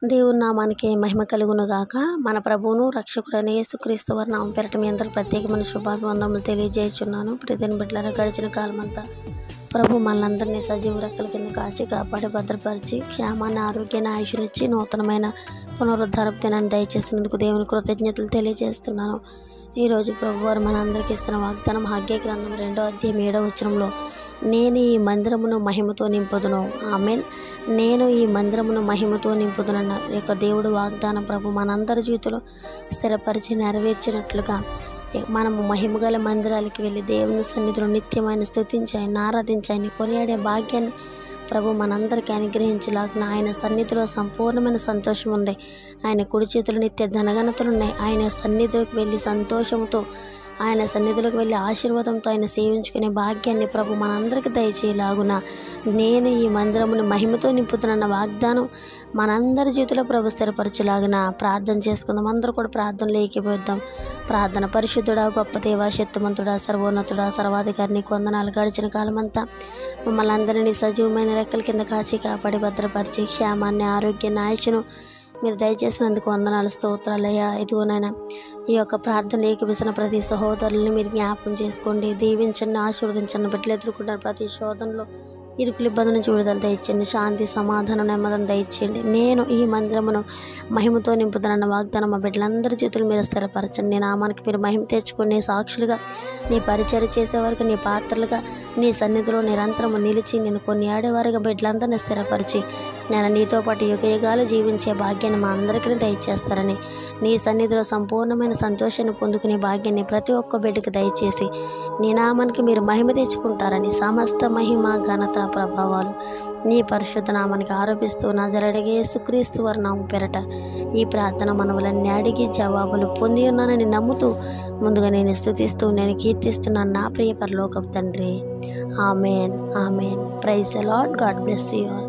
దేవుని నామానికి మహిమ కలుగును గాక. మన ప్రభువును రక్షకుడైన యేసుక్రీస్తు వారి నామం పేరట మీ అందరూ ప్రత్యేకమైన శుభాభివందనలు తెలియజేయుచున్నాను. ప్రతిదిన బిడ్డలారా, గడిచిన కాలమంతా ప్రభు మనందరినీ సజీవ రెక్కల కింద కాచి కాపాడి భద్రపరిచి క్షేమాన్ని, ఆరోగ్యాన్ని, ఆయుష్నిచ్చి నూతనమైన పునరుద్ధారపు దినాన్ని దయచేసినందుకు దేవుని కృతజ్ఞతలు తెలియజేస్తున్నాను. ఈరోజు ప్రభువారు మనందరికీ ఇస్తున్న వాగ్దానం హగ్గై గ్రంథం 2వ అధ్యాయం 7వ వచనంలో, నేను ఈ మందిరమును మహిమతో నింపుదును. ఆమేన్. నేను ఈ మందిరమును మహిమతో నింపుదునన్న యొక్క దేవుడు వాగ్దానం ప్రభు మనందరి జీవితంలో స్థిరపరిచి నెరవేర్చినట్లుగా మనము మహిమగల మందిరాలకి వెళ్ళి దేవుని సన్నిధిలో నిత్యమైన స్తుతించి ఆయన ఆరాధించి ఆయన కొనియాడే భాగ్యాన్ని ప్రభు మనందరికీ అనుగ్రహించలాగిన ఆయన సన్నిధిలో సంపూర్ణమైన సంతోషం ఉంది. ఆయన కుడి చేతులు నిత్య ధనఘనతలు ఉన్నాయి. ఆయన సన్నిధిలోకి వెళ్ళి సంతోషంతో, ఆయన సన్నిధిలోకి వెళ్ళి ఆశీర్వాదంతో ఆయన సేవించుకునే భాగ్యాన్ని ప్రభు మనందరికీ దయచేయలాగున నేను ఈ మందిరమును మహిమతో నింపుతున్న వాగ్దానం మనందరి జీవితంలో ప్రభు స్థిరపరచులాగున ప్రార్థన చేసుకుందాం. అందరూ కూడా ప్రార్థనలో ఏకీభవిద్దాం. ప్రార్థన. పరిశుద్ధుడా, గొప్ప దేవా, శక్తిమంతుడా, సర్వోన్నతుడా, సర్వాధికారి, నీకు వందనాలు. గడిచిన కాలమంతా మమ్మల్ని అందరినీ సజీవమైన రెక్కల కింద కాచి కాపాడి భద్రపరిచి క్షేమాన్ని, ఆరోగ్యాన్ని, ఆయుష్ను మీరు దయచేసినందుకు వందనాలు, స్తోత్రాలయ్యా. ఇదిగోనైనా ఈ యొక్క ప్రార్థన ఏకీభవించిన ప్రతి సహోదరుల్ని మీరు జ్ఞాపకం చేసుకోండి, దీవించండి, ఆశీర్వదించండి. బిడ్డలు ఎదుర్కొంటారు ప్రతి శోధనలో ఇరుకులు ఇబ్బంది నుంచి విడుదల దయచేయండి. శాంతి, సమాధానం, నెమ్మదిని దయచేయండి. నేను ఈ మందిరమును మహిమతో నింపుతానన్న వాగ్దానం మా బిడ్డలందరి చేతులు మీరు స్థిరపరచండి. నీ నామానికి మీరు మహిమ తెచ్చుకొని సాక్షులుగా నీ పరిచర్య చేసేవారికి, నీ పాత్రలుగా నీ సన్నిధిలో నిరంతరము నిలిచి నేను కొనియాడేవారుగా బిడ్డలందరినీ స్థిరపరిచి నేను నీతో పాటు యుగయుగాలు జీవించే భాగ్యాన్ని మా అందరికీ దయచేస్తారని, నీ సన్నిధిలో సంపూర్ణమైన సంతోషాన్ని పొందుకునే భాగ్యాన్ని ప్రతి ఒక్క బిడ్డకి దయచేసి నీ నామానికి మీరు మహిమ తెచ్చుకుంటారని, సమస్త మహిమ, ఘనత, ప్రభావాలు నీ పరిశుద్ధ నామానికి ఆరోపిస్తూ నజరేయుడైన యేసుక్రీస్తు వారి నామం పేరట ఈ ప్రార్థన మనవులన్నీ అడిగి జవాబులు పొంది ఉన్నానని నమ్ముతూ ముందుగా నేను స్తుతిస్తూ నేను కీర్తిస్తున్నాను నా ప్రియ పరలోకపు తండ్రి. Amen. Amen. Praise the Lord. God bless you all.